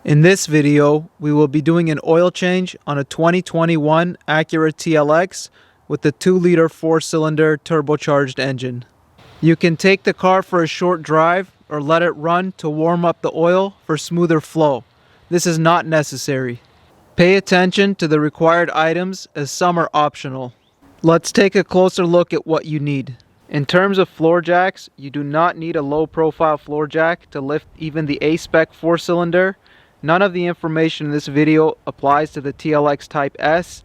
In this video, we will be doing an oil change on a 2021 Acura TLX with the 2-liter 4-cylinder turbocharged engine. You can take the car for a short drive or let it run to warm up the oil for smoother flow. This is not necessary. Pay attention to the required items as some are optional. Let's take a closer look at what you need. In terms of floor jacks, you do not need a low-profile floor jack to lift even the A-spec 4-cylinder. None of the information in this video applies to the TLX Type S.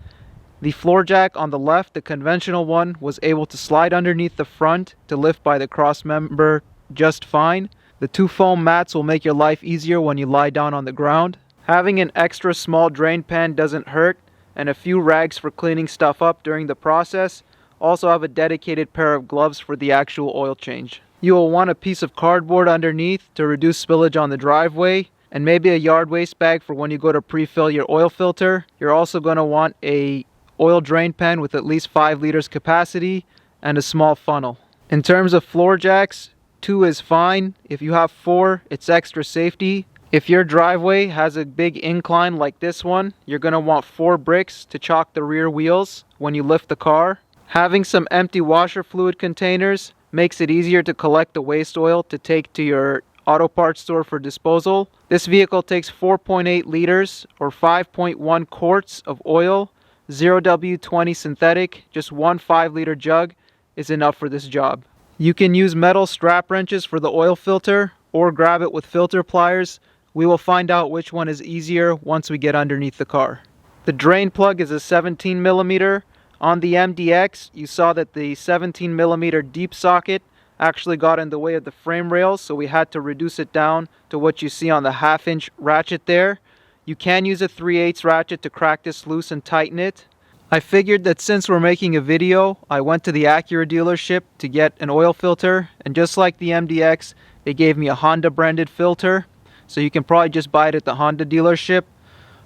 The floor jack on the left, the conventional one, was able to slide underneath the front to lift by the cross member just fine. The 2 foam mats will make your life easier when you lie down on the ground. Having an extra small drain pan doesn't hurt, and a few rags for cleaning stuff up during the process. Also have a dedicated pair of gloves for the actual oil change. You will want a piece of cardboard underneath to reduce spillage on the driveway, and maybe a yard waste bag for when you go to pre-fill your oil filter. You're also going to want a oil drain pan with at least 5 liters capacity and a small funnel. In terms of floor jacks, 2 is fine. If you have 4, it's extra safety. If your driveway has a big incline like this one, you're going to want 4 bricks to chock the rear wheels when you lift the car. Having some empty washer fluid containers makes it easier to collect the waste oil to take to your auto parts store for disposal. This vehicle takes 4.8 liters or 5.1 quarts of oil, 0W20 synthetic. Just one 5-liter jug is enough for this job. You can use metal strap wrenches for the oil filter or grab it with filter pliers. We will find out which one is easier once we get underneath the car. The drain plug is a 17 millimeter. On the MDX, you saw that the 17 millimeter deep socket actually got in the way of the frame rails, so we had to reduce it down to what you see on the 1/2-inch ratchet there. You can use a 3/8 ratchet to crack this loose and tighten it. I figured that since we're making a video, I went to the Acura dealership to get an oil filter, and just like the MDX, they gave me a Honda branded filter, so you can probably just buy it at the Honda dealership.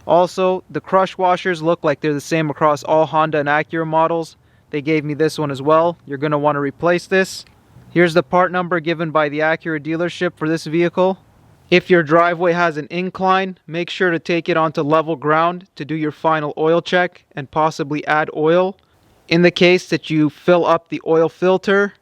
Also, the crush washers look like they're the same across all Honda and Acura models. They gave me this one as well. You're going to want to replace this. Here's the part number given by the Acura dealership for this vehicle. If your driveway has an incline, make sure to take it onto level ground to do your final oil check and possibly add oil. In the case that you fill up the oil filter,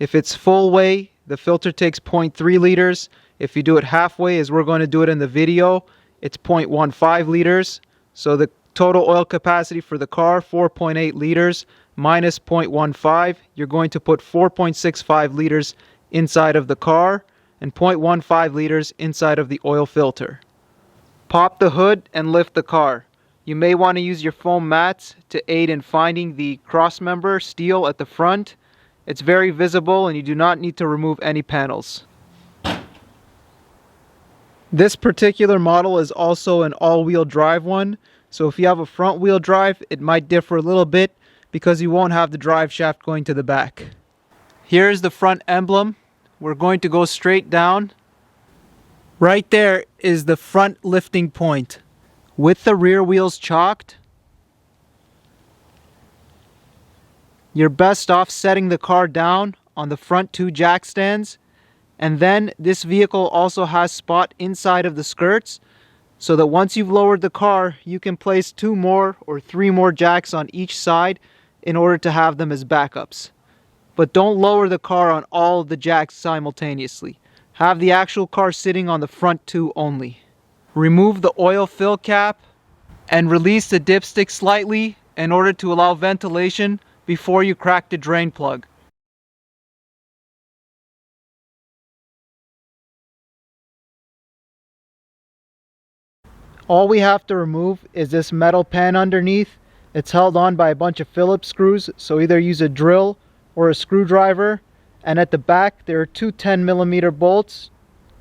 if it's full way, the filter takes 0.3 liters. If you do it halfway, as we're going to do it in the video, it's 0.15 liters. So the total oil capacity for the car, 4.8 liters minus 0.15. You're going to put 4.65 liters inside of the car and 0.15 liters inside of the oil filter. Pop the hood and lift the car. You may want to use your foam mats to aid in finding the crossmember steel at the front. It's very visible and you do not need to remove any panels. This particular model is also an all-wheel drive one, so if you have a front-wheel drive, it might differ a little bit because you won't have the drive shaft going to the back. Here's the front emblem. We're going to go straight down. Right there is the front lifting point. With the rear wheels chocked, you're best off setting the car down on the front 2 jack stands. And then this vehicle also has spot inside of the skirts, so that once you've lowered the car, you can place 2 more or 3 more jacks on each side in order to have them as backups. But don't lower the car on all of the jacks simultaneously. Have the actual car sitting on the front 2 only. Remove the oil fill cap and release the dipstick slightly in order to allow ventilation before you crack the drain plug. All we have to remove is this metal pan underneath. It's held on by a bunch of Phillips screws, so either use a drill or a screwdriver. And at the back there are 2 10 millimeter bolts.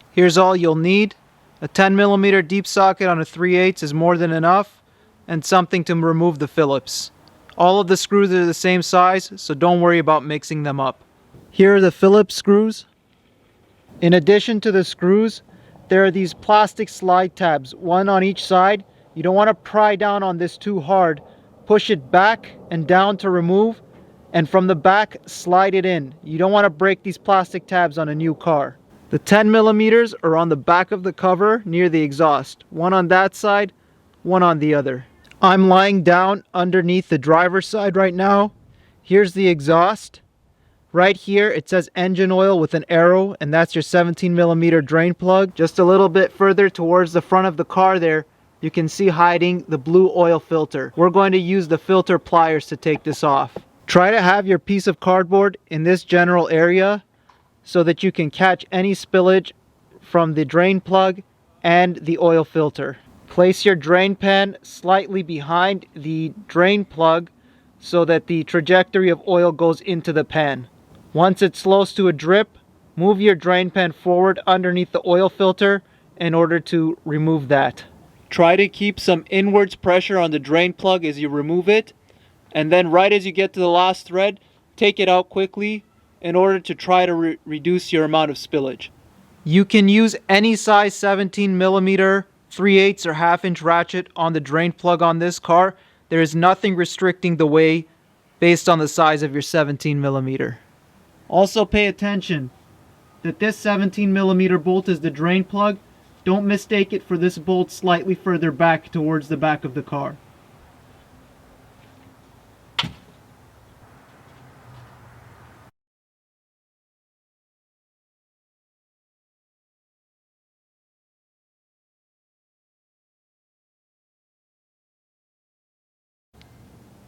Here's all you'll need. A 10 millimeter deep socket on a 3/8 is more than enough, and something to remove the Phillips. All of the screws are the same size, so don't worry about mixing them up. Here are the Phillips screws. In addition to the screws, there are these plastic slide tabs, one on each side. You don't want to pry down on this too hard. Push it back and down to remove, and from the back, slide it in. You don't want to break these plastic tabs on a new car. The 10 millimeters are on the back of the cover near the exhaust. One on that side, one on the other. I'm lying down underneath the driver's side right now. Here's the exhaust. Right here it says engine oil with an arrow, and that's your 17 millimeter drain plug. Just a little bit further towards the front of the car there, you can see hiding the blue oil filter. We're going to use the filter pliers to take this off. Try to have your piece of cardboard in this general area so that you can catch any spillage from the drain plug and the oil filter. Place your drain pan slightly behind the drain plug so that the trajectory of oil goes into the pan. Once it slows to a drip, move your drain pan forward underneath the oil filter in order to remove that. Try to keep some inwards pressure on the drain plug as you remove it, and then right as you get to the last thread, take it out quickly in order to try to reduce your amount of spillage. You can use any size 17 millimeter, 3/8 or 1/2 inch ratchet on the drain plug on this car. There is nothing restricting the way based on the size of your 17 millimeter. Also pay attention that this 17 millimeter bolt is the drain plug. Don't mistake it for this bolt slightly further back towards the back of the car.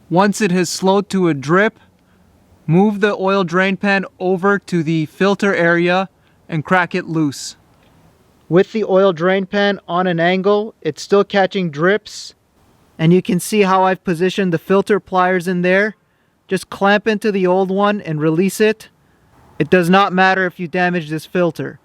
Once it has slowed to a drip, move the oil drain pan over to the filter area and crack it loose. With the oil drain pan on an angle, it's still catching drips, and you can see how I've positioned the filter pliers in there. Just clamp into the old one and release it. It does not matter if you damage this filter.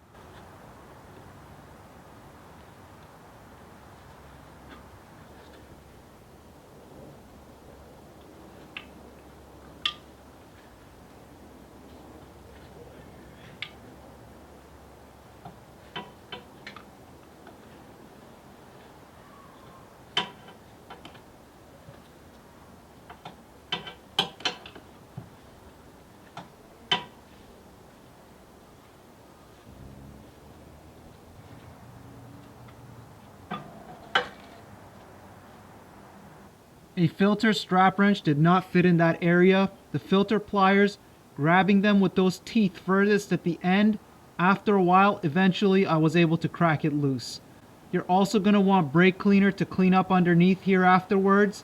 A filter strap wrench did not fit in that area. The filter pliers, grabbing them with those teeth furthest at the end, after a while, eventually I was able to crack it loose. You're also going to want brake cleaner to clean up underneath here afterwards.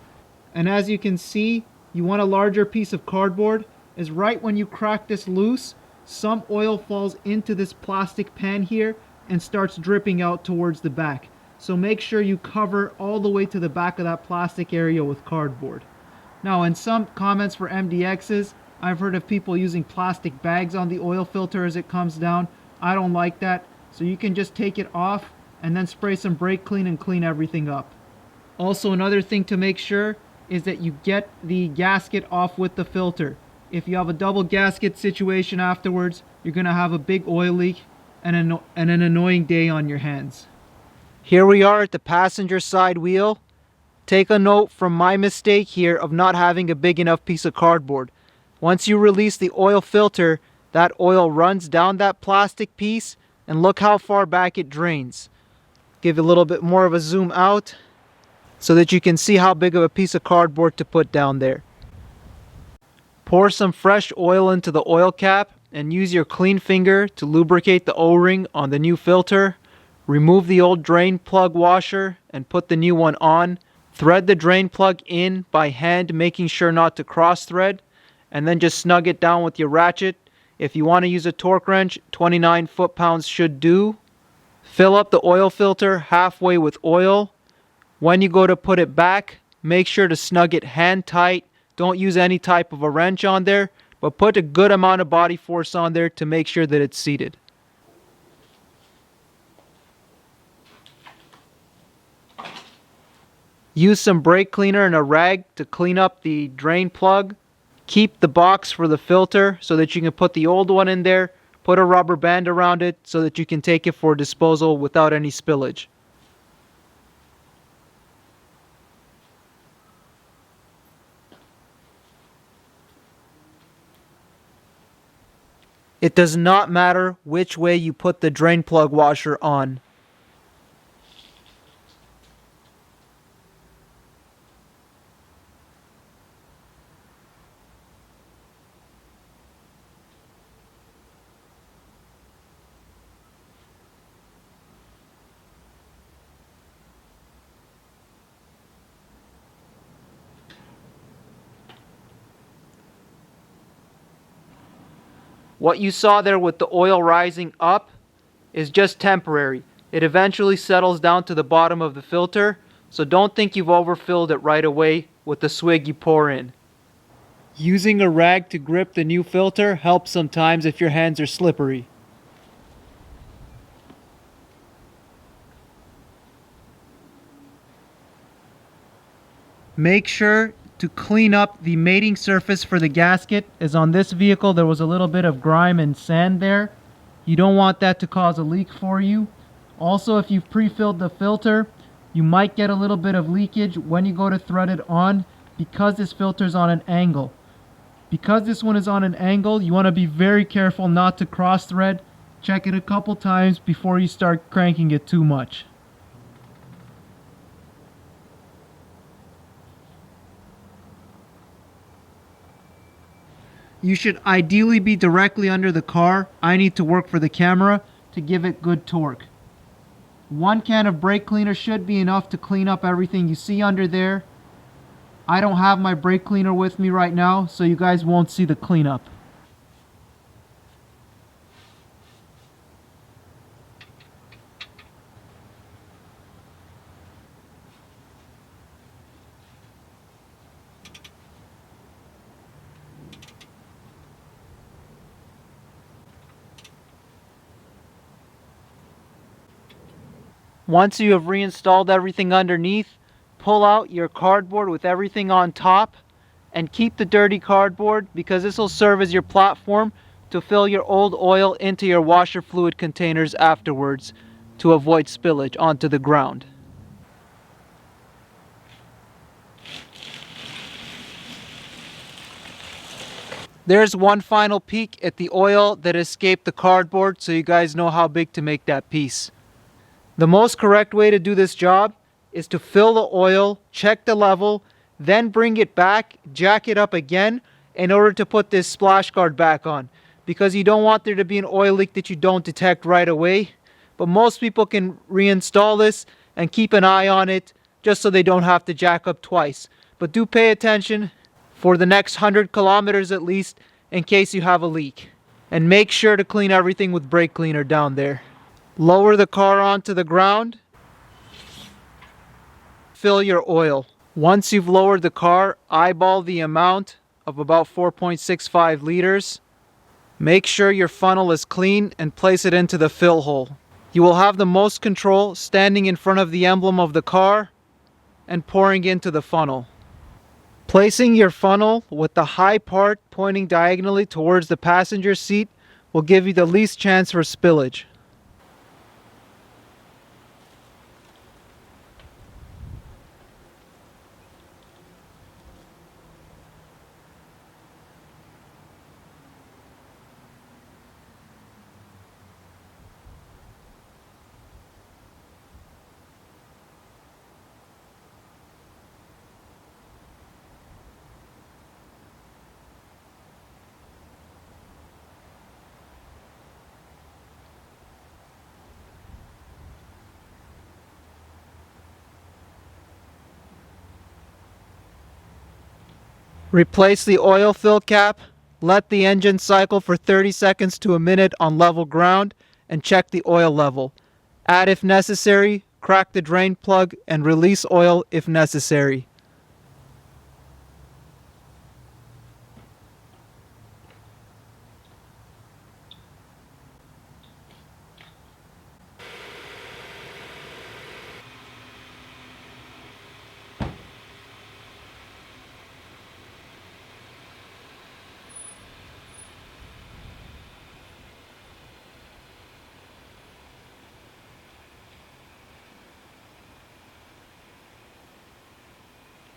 And as you can see, you want a larger piece of cardboard, as right when you crack this loose, some oil falls into this plastic pan here and starts dripping out towards the back. So make sure you cover all the way to the back of that plastic area with cardboard. Now, in some comments for MDXs, I've heard of people using plastic bags on the oil filter as it comes down. I don't like that, so you can just take it off and then spray some brake clean and clean everything up. Also, another thing to make sure is that you get the gasket off with the filter. If you have a double gasket situation afterwards, you're going to have a big oil leak and an annoying day on your hands. Here we are at the passenger side wheel. Take a note from my mistake here of not having a big enough piece of cardboard. Once you release the oil filter, that oil runs down that plastic piece, and look how far back it drains. Give a little bit more of a zoom out so that you can see how big of a piece of cardboard to put down there. Pour some fresh oil into the oil cap and use your clean finger to lubricate the O-ring on the new filter. Remove the old drain plug washer and put the new one on. Thread the drain plug in by hand, making sure not to cross thread, and then just snug it down with your ratchet. If you want to use a torque wrench, 29 foot-pounds should do. Fill up the oil filter halfway with oil. When you go to put it back, make sure to snug it hand tight. Don't use any type of a wrench on there, but put a good amount of body force on there to make sure that it's seated. Use some brake cleaner and a rag to clean up the drain plug. Keep the box for the filter so that you can put the old one in there. Put a rubber band around it so that you can take it for disposal without any spillage. It does not matter which way you put the drain plug washer on. What you saw there with the oil rising up is just temporary. It eventually settles down to the bottom of the filter, so don't think you've overfilled it right away with the swig you pour in. Using a rag to grip the new filter helps sometimes if your hands are slippery. Make sure to clean up the mating surface for the gasket, as on this vehicle there was a little bit of grime and sand there. You don't want that to cause a leak for you. Also, if you've pre-filled the filter, you might get a little bit of leakage when you go to thread it on because this filter is on an angle. Because this one is on an angle, you want to be very careful not to cross thread. Check it a couple times before you start cranking it too much. You should ideally be directly under the car. I need to work for the camera to give it good torque. One can of brake cleaner should be enough to clean up everything you see under there. I don't have my brake cleaner with me right now, so you guys won't see the cleanup. Once you have reinstalled everything underneath, pull out your cardboard with everything on top and keep the dirty cardboard because this will serve as your platform to fill your old oil into your washer fluid containers afterwards to avoid spillage onto the ground. There's one final peek at the oil that escaped the cardboard so you guys know how big to make that piece. The most correct way to do this job is to fill the oil, check the level, then bring it back, jack it up again in order to put this splash guard back on. Because you don't want there to be an oil leak that you don't detect right away. But most people can reinstall this and keep an eye on it just so they don't have to jack up twice. But do pay attention for the next 100 kilometers at least in case you have a leak. And make sure to clean everything with brake cleaner down there. Lower the car onto the ground. Fill your oil. Once you've lowered the car, eyeball the amount of about 4.65 liters. Make sure your funnel is clean and place it into the fill hole. You will have the most control standing in front of the emblem of the car and pouring into the funnel. Placing your funnel with the high part pointing diagonally towards the passenger seat will give you the least chance for spillage. Replace the oil fill cap, let the engine cycle for 30 seconds to a minute on level ground, and check the oil level. Add if necessary, crack the drain plug, and release oil if necessary.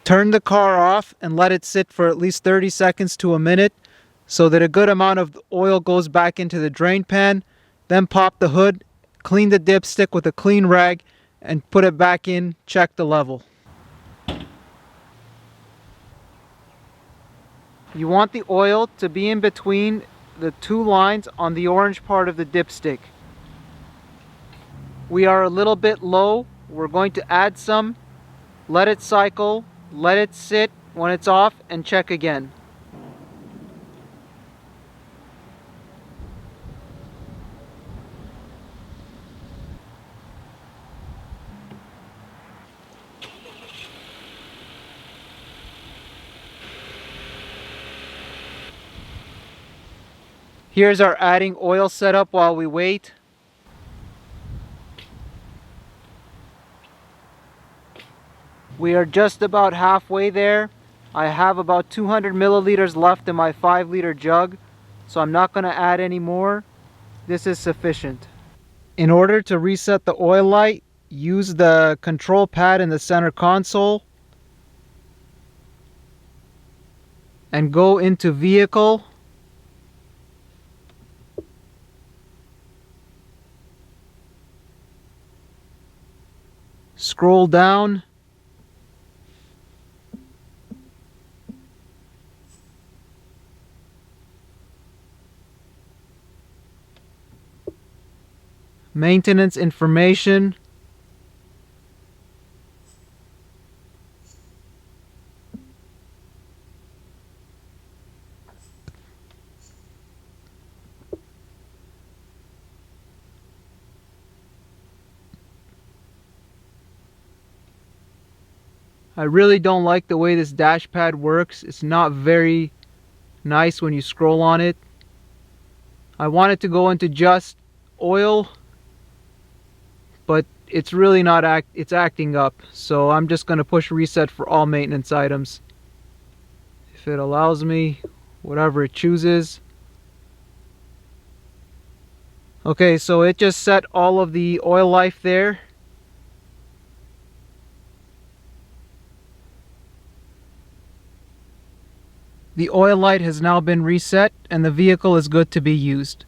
Turn the car off and let it sit for at least 30 seconds to a minute so that a good amount of oil goes back into the drain pan. Then pop the hood, clean the dipstick with a clean rag, and put it back in, check the level. You want the oil to be in between the two lines on the orange part of the dipstick. We are a little bit low. We're going to add some, let it cycle, let it sit when it's off, and check again. Here's our adding oil setup while we wait. We are just about halfway there. I have about 200 milliliters left in my 5-liter jug, so I'm not going to add any more. This is sufficient. In order to reset the oil light, use the control pad in the center console and go into Vehicle. Scroll down. Maintenance information. I really don't like the way this dash pad works. It's not very nice when you scroll on it. I want it to go into just oil, but it's really not it's acting up. So I'm just going to push reset for all maintenance items. If it allows me, whatever it chooses. Okay, so it just set all of the oil life there. The oil light has now been reset and the vehicle is good to be used.